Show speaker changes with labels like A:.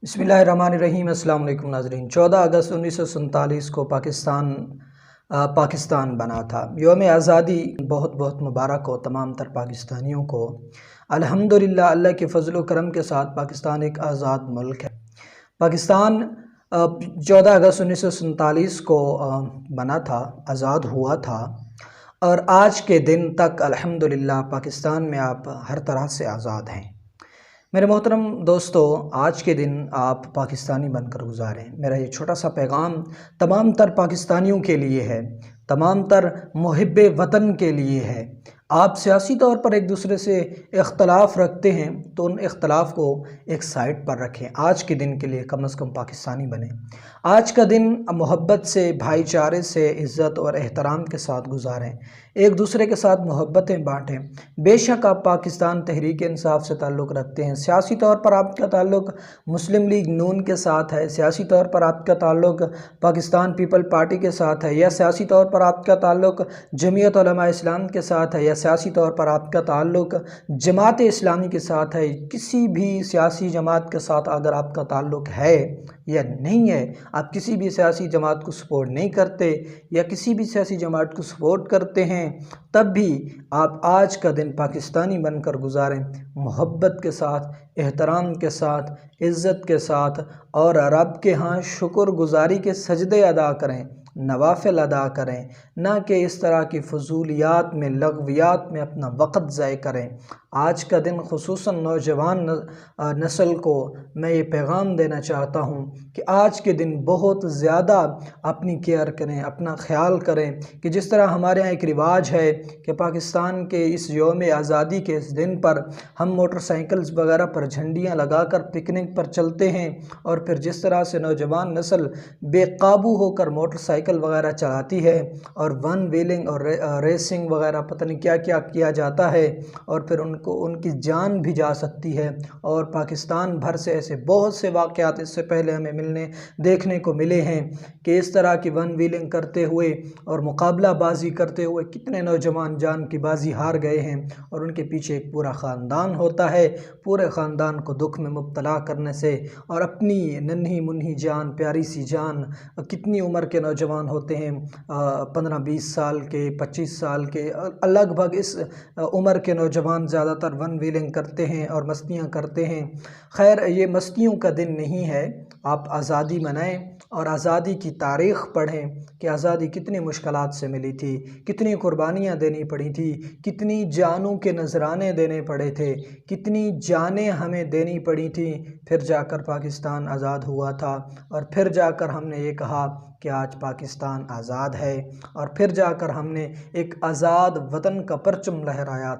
A: बिस्मिल्लाहिर्रहमानिर्रहीम। अस्सलाम वालेकुम नाज़रीन। 14 अगस्त 1947 को पाकिस्तान बना था। यौम आज़ादी बहुत बहुत मुबारक हो तमाम तर पाकिस्तानियों को। अल्हम्दुलिल्लाह, अल्लाह के फ़ज़ल व करम के साथ पाकिस्तान एक आज़ाद मुल्क है। पाकिस्तान 14 अगस्त 1947 को बना था, आज़ाद हुआ था, और आज के दिन तक अल्हम्दुलिल्लाह पाकिस्तान में आप हर तरह से आज़ाद हैं। मेरे मोहतरम दोस्तों, आज के दिन आप पाकिस्तानी बनकर गुजारें। मेरा ये छोटा सा पैगाम तमाम तर पाकिस्तानियों के लिए है, तमाम तर मुहिब्बे वतन के लिए है। आप सियासी तौर पर एक दूसरे से इख्तलाफ रखते हैं तो उन इख्तलाफ को एक साइड पर रखें। आज के दिन के लिए कम से कम पाकिस्तानी बने। आज का दिन मोहब्बत से, भाईचारे से, इज़्ज़त और एहतराम के साथ गुजारें। एक दूसरे के साथ मोहब्बतें बांटें। बेशक आप पाकिस्तान तहरीक इंसाफ से ताल्लुक़ रखते हैं, सियासी तौर पर आपका ताल्लुक़ मुस्लिम लीग नून के साथ है, सियासी तौर पर आपका ताल्लुक़ पाकिस्तान पीपल पार्टी के साथ है, या सियासी तौर पर आपका ताल्लुक़ जमीयत उलमा इस्लाम के साथ है, या सियासी तौर पर आपका ताल्लुक़ जमात इस्लामी के साथ है। किसी भी सियासी जमात के साथ अगर आपका ताल्लुक़ है या नहीं है, आप किसी भी सियासी जमात को सपोर्ट नहीं करते या किसी भी सियासी जमात को सपोर्ट करते हैं, तब भी आप आज का दिन पाकिस्तानी बनकर गुजारें, मोहब्बत के साथ, एहतराम के साथ, इज़्ज़त के साथ, और रब के हाँ शुक्रगुजारी के सजदे अदा करें, नवाफिल अदा करें, ना कि इस तरह की फजूलियात में, लगवियात में अपना वक़्त ज़ाय करें। आज का दिन खुसूसन नौजवान नस्ल को मैं ये पैगाम देना चाहता हूँ कि आज के दिन बहुत ज़्यादा अपनी केयर करें, अपना ख्याल करें। कि जिस तरह हमारे यहाँ एक रिवाज है कि पाकिस्तान के इस यौम आज़ादी के इस दिन पर हम मोटरसाइकिल्स वगैरह पर झंडियाँ लगाकर पिकनिक पर चलते हैं, और फिर जिस तरह से नौजवान नस्ल बेकाबू होकर मोटरसाइकिल वगैरह चलाती है और वन व्हीलिंग और रेसिंग वगैरह पता नहीं क्या क्या किया जाता है, और फिर उनकी जान भी जा सकती है। और पाकिस्तान भर से ऐसे बहुत से वाक़यात इससे पहले हमें देखने को मिले हैं कि इस तरह की वन व्हीलिंग करते हुए और मुकाबला बाजी करते हुए कितने नौजवान जान की बाजी हार गए हैं, और उनके पीछे एक पूरा ख़ानदान होता है। पूरे ख़ानदान को दुख में मुब्तला करने से और अपनी नन्ही मुन्ही जान, प्यारी सी जान, कितनी उम्र के नौजवान होते हैं, 15-20 साल के, 25 साल के, लगभग इस उम्र के नौजवान ज़्यादातर वन व्हीलिंग करते हैं और मस्तियाँ करते हैं। खैर, ये मस्तियों का दिन नहीं है। आप आज़ादी मनाएं और आज़ादी की तारीख़ पढ़ें कि आज़ादी कितनी मुश्किलात से मिली थी, कितनी कुर्बानियाँ देनी पड़ी थी, कितनी जानों के नजराने देने पड़े थे, कितनी जानें हमें देनी पड़ी थी, फिर जाकर पाकिस्तान आज़ाद हुआ था। और फिर जाकर हमने ये कहा कि आज पाकिस्तान आज़ाद है, और फिर जाकर हमने एक आज़ाद वतन का परचम लहराया था।